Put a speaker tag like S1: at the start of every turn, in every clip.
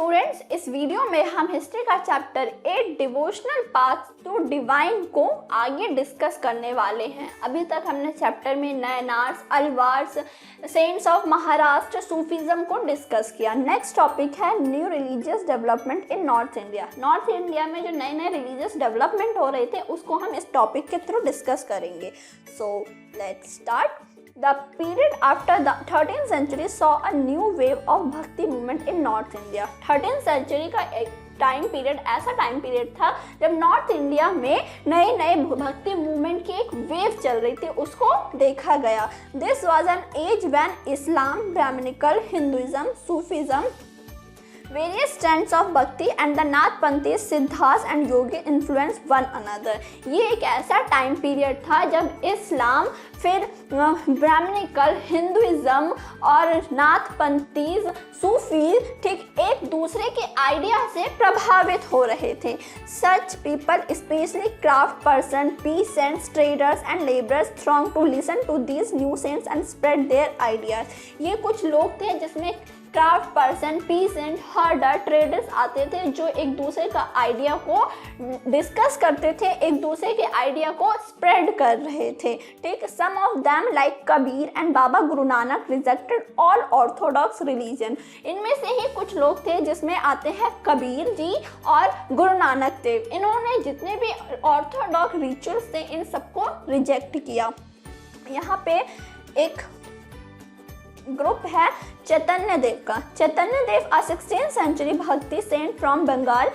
S1: Students, इस video में हम हिस्ट्री का chapter 8 devotional path to divine को आगे डिस्कस करने वाले हैं। अभी तक हमने चैप्टर में Nayanars, Alvars, saints of Maharashtra, Sufism को डिस्कस किया। नेक्स्ट टॉपिक है new religious development in north India. North India में जो नए नए रिलीजियस डेवलपमेंट हो रहे थे उसको हम इस टॉपिक के थ्रू डिस्कस करेंगे। So let's start. The period after the 13th century saw a new wave of Bhakti movement in North India. 13th century का एक टाइम पीरियड ऐसा टाइम पीरियड था जब नॉर्थ इंडिया में नए नए भक्ति मूवमेंट की एक वेव चल रही थी, उसको देखा गया। This was an age when Islam, Brahmanical, Hinduism, Sufism, various strands of bhakti and the Nathpanthis, Siddhas and yogi influence one another. ये एक ऐसा टाइम पीरियड था जब इस्लाम, फिर ब्राह्मणिकल, हिंदुइज्म और नाथपंथीज, सूफी ठीक एक दूसरे के आइडिया से प्रभावित हो रहे थे। Such people specially craft person, peasants, traders and labourers thronged to listen to these new saints and spread their ideas। ये कुछ लोग थे जिसमें क्राफ्ट पर्सन, पीसेंट, हर्डर, ट्रेडर्स आते थे जो एक दूसरे का आइडिया को डिस्कस करते थे, एक दूसरे के आइडिया को स्प्रेड कर रहे थे। ठीक, some of them like Kabir and Baba Guru Nanak rejected all orthodox religion. इनमें से ही कुछ लोग थे जिसमें आते हैं कबीर जी और गुरु नानक देव। इन्होंने जितने भी ऑर्थोडॉक्स रिचुअल्स थे इन सबको रिजेक्ट किया। यहाँ पे एक ग्रुप है चैतन्य देव का। Chaitanya Dev a 16th century bhakti saint from Bengal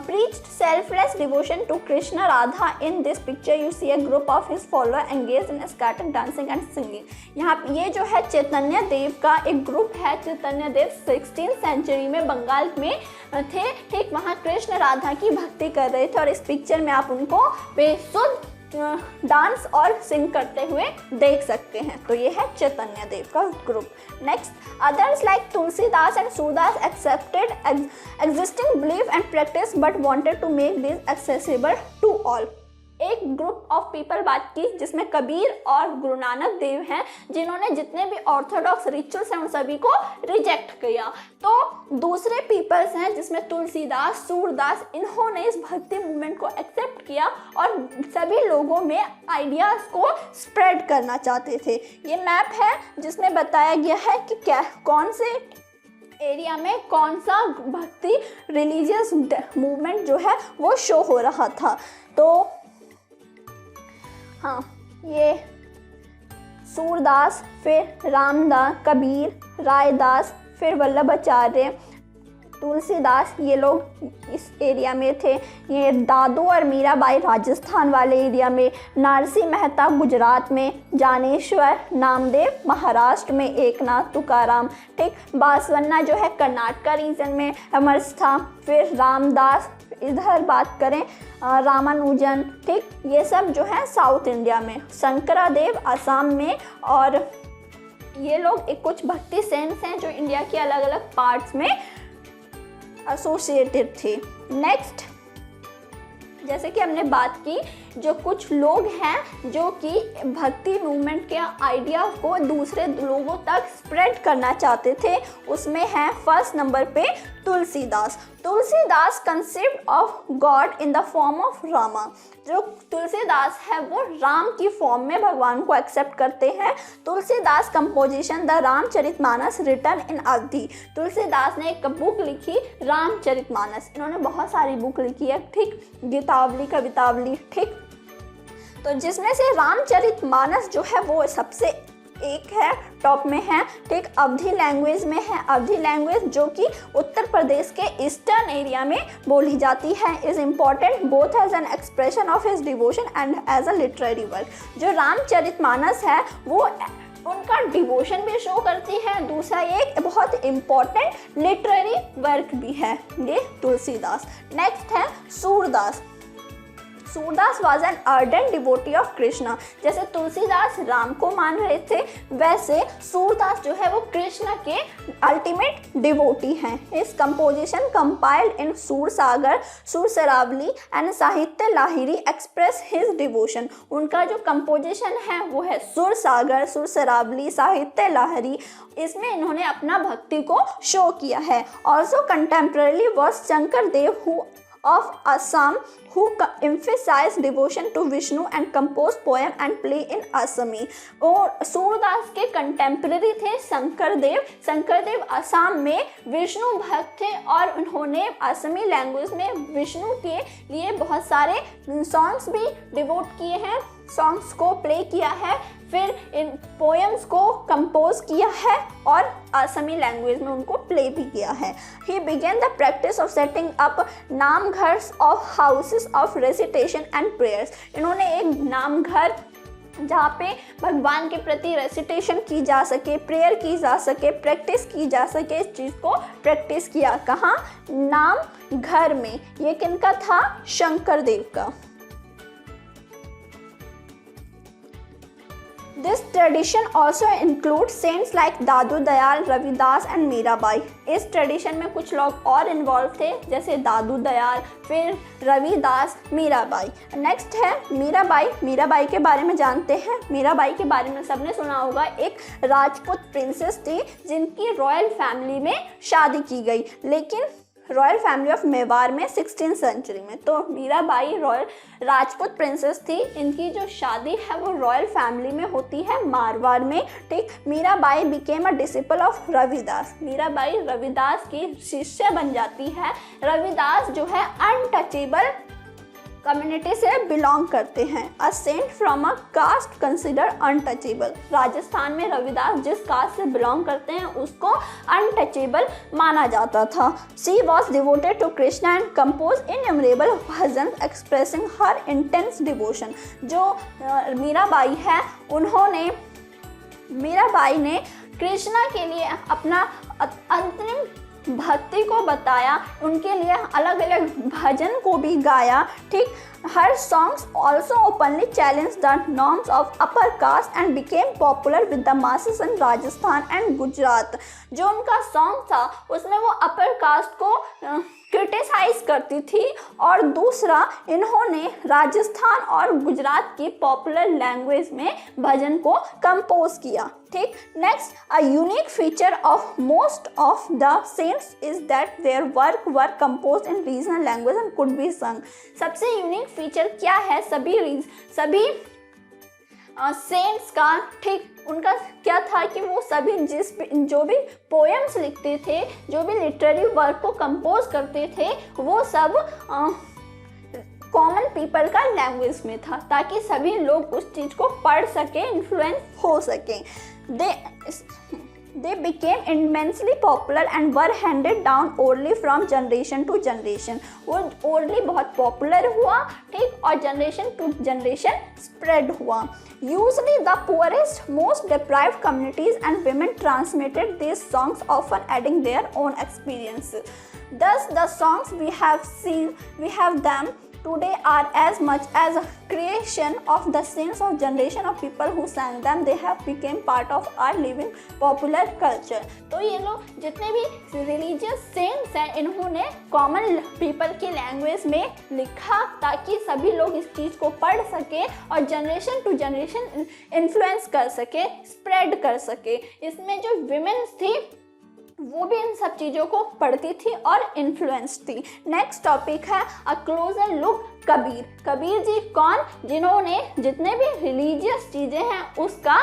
S1: preached selfless devotion to Krishna Radha। In this picture you see a group of his followers engaged in scattered dancing and singing। यहाँ ये जो है चैतन्य देव का एक ग्रुप है। चैतन्य देव 16th सेंचुरी में बंगाल में थे। ठीक, वहाँ कृष्ण राधा की भक्ति कर रहे थे और इस पिक्चर में आप उनको बेसुध डांस और सिंग करते हुए देख सकते हैं। तो ये है चैतन्य देव का group. Next, others like Tulsidas and Surdas accepted existing belief and practice but wanted to make this accessible to all. एक ग्रुप ऑफ पीपल बात की जिसमें कबीर और गुरु नानक देव हैं जिन्होंने जितने भी ऑर्थोडॉक्स रिचुअल्स हैं उन सभी को रिजेक्ट किया। तो दूसरे पीपल्स हैं जिसमें तुलसीदास, सूरदास, इन्होंने इस भक्ति मूवमेंट को एक्सेप्ट किया और सभी लोगों में आइडियाज को स्प्रेड करना चाहते थे। ये मैप है जिसमें बताया गया है कि क्या कौन से एरिया में कौन सा भक्ति रिलीजियस मूवमेंट जो है वो शो हो रहा था। तो हाँ, ये सूरदास, फिर रामदास, कबीर, रायदास, फिर वल्लभाचार्य, तुलसीदास, ये लोग इस एरिया में थे। ये दादू और मीराबाई राजस्थान वाले एरिया में, नरसिंह मेहता गुजरात में, ज्ञानेश्वर, नामदेव महाराष्ट्र में, एकनाथ, तुकाराम, ठीक, बासवन्ना जो है कर्नाटक रीजन में अमरस था। फिर रामदास, इधर बात करें रामानुजन, ठीक, ये सब जो है साउथ इंडिया में, शंकरादेव असम में, और ये लोग एक कुछ भक्ति सेंट्स हैं जो इंडिया के अलग अलग पार्ट्स में एसोसिएटेड थे। नेक्स्ट, जैसे कि हमने बात की, जो कुछ लोग हैं जो कि भक्ति मूवमेंट के आइडिया को दूसरे लोगों तक स्प्रेड करना चाहते थे, उसमें है फर्स्ट नंबर पे Tulsidas. Tulsidas conceived of God in the form of Rama. जो तुलसीदास है वो राम की फॉर्म में भगवान को एक्सेप्ट करते हैं। Tulsidas composition the Ramcharitmanas written in Awadhi. Tulsidas ने एक बुक लिखी रामचरितमानस। इन्होंने बहुत सारी बुक लिखी है, ठीक, गीतावली, कवितावली, ठीक, तो जिसमें से रामचरितमानस जो है वो सबसे एक है, टॉप में है, ठीक, अवधी लैंग्वेज में है। अवधी लैंग्वेज जो कि उत्तर प्रदेश के ईस्टर्न एरिया में बोली जाती है, is important both as an expression of his devotion and as a literary work. जो रामचरितमानस है वो उनका डिवोशन भी शो करती है, दूसरा एक बहुत इम्पॉर्टेंट लिटरेरी वर्क भी है ये तुलसीदास। नेक्स्ट है Surdas. Surdas was an ardent devotee of Krishna. जैसे तुलसीदास राम को मान रहे थे, वैसे सूरदास जो है वो कृष्ण के अल्टीमेट डिवोटी हैं। इस composition compiled in Sursagar, Sursaravali and Sahitya Lahari express his devotion. उनका जो कंपोजिशन है वो है सुरसागर, सुरसरावली, साहित्य लाहिरी, इसमें इन्होंने अपना भक्ति को शो किया है। Also contemporary was Shankar Dev who of Assam who emphasized devotion to Vishnu and composed poem and play in Assami। और सूरदास के कंटेम्प्रेरी थे शंकर देव असम में विष्णु भक्त थे और उन्होंने असमी लैंग्वेज में विष्णु के लिए बहुत सारे सॉन्ग्स भी डिवोट किए हैं, सॉन्ग्स को प्ले किया है, फिर इन पोएम्स को कंपोज किया है और असमी लैंग्वेज में उनको प्ले भी किया है। He began the practice of setting up Namghars of houses of recitation and prayers. इन्होंने एक नामघर जहाँ पे भगवान के प्रति रेसिटेशन की जा सके, प्रेयर की जा सके, प्रैक्टिस की जा सके, इस चीज़ को प्रैक्टिस किया। कहाँ? नाम घर में। ये किनका था? शंकर देव का। This tradition also includes saints like Dadu Dayal, Ravidas and Mirabai. इस ट्रेडिशन में कुछ लोग और इन्वॉल्व थे, जैसे दादू दयाल, फिर रविदास, मीराबाई। नेक्स्ट है मीराबाई। मीराबाई के बारे में जानते हैं। मीराबाई के बारे में सबने सुना होगा, एक राजपूत प्रिंसेस थी जिनकी रॉयल फैमिली में शादी की गई, लेकिन रॉयल फैमिली ऑफ मेवाड़ में 16th सेंचुरी में। तो मीराबाई रॉयल राजपूत प्रिंसेस थी, इनकी जो शादी है वो रॉयल फैमिली में होती है मारवाड़ में। ठीक। Mirabai became a disciple of Ravidas. Mirabai Ravidas की शिष्य बन जाती है। रविदास जो है अनटचेबल कम्युनिटी से बिलोंग करते हैं। A saint from a caste consider untouchable. Rajasthan में रविदास जिस कास्ट से बिलोंग करते हैं उसको अनटचेबल माना जाता था। She was devoted to Krishna and compose innumerable bhajan expressing her intense devotion. जो मीराबाई है, मीराबाई ने कृष्णा के लिए अपना अंतरिम भक्ति को बताया, उनके लिए अलग अलग भजन को भी गाया। ठीक। हर songs also openly challenge the norms of upper caste and became popular with the masses in Rajasthan and Gujarat. जो उनका सॉन्ग था उसमें वो अपर कास्ट को क्रिटिसाइज करती थी, और दूसरा इन्होंने राजस्थान और गुजरात की पॉपुलर लैंग्वेज में भजन को कंपोज किया। ठीक। Next, a unique feature of most of the saints is that their work were compose in regional language and could be संग। सबसे यूनिक फीचर क्या है? सभी सेंट्स का, ठीक, उनका क्या था कि वो सभी जो भी पोएम्स लिखते थे, जो भी लिटरेरी वर्क को कंपोज करते थे, वो सब कॉमन पीपल का लैंग्वेज में था, ताकि सभी लोग उस चीज़ को पढ़ सके, इन्फ्लुएंस हो सके। They became immensely popular and were handed down orally from generation to generation। वो orally बहुत पॉपुलर हुआ, ठीक, और जनरेशन टू जनरेशन स्प्रेड हुआ। Usually the poorest, most deprived communities and women transmitted these songs, often adding their own experiences। Thus the songs we have them today are as much as a creation of the saints of generation of people who sang them। They have become part of our living popular culture। तो ये लोग जितने भी religious cents हैं, इन्होंने common people की language में लिखा ताकि सभी लोग इस चीज़ को पढ़ सके और जनरेशन टू जनरेशन इन्फ्लुएंस कर सके, स्प्रेड कर सके। इसमें जो विमेन्स थी वो भी इन सब चीज़ों को पढ़ती थी और इन्फ्लुएंस थी। नेक्स्ट टॉपिक है अ क्लोजर लुक कबीर। कबीर जी कौन? जिन्होंने जितने भी रिलीजियस चीज़ें हैं उसका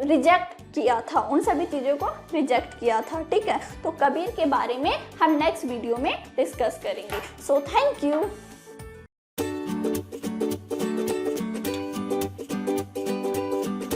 S1: रिजेक्ट किया था, उन सभी चीज़ों को रिजेक्ट किया था। ठीक है। तो कबीर के बारे में हम नेक्स्ट वीडियो में डिस्कस करेंगे। So thank you.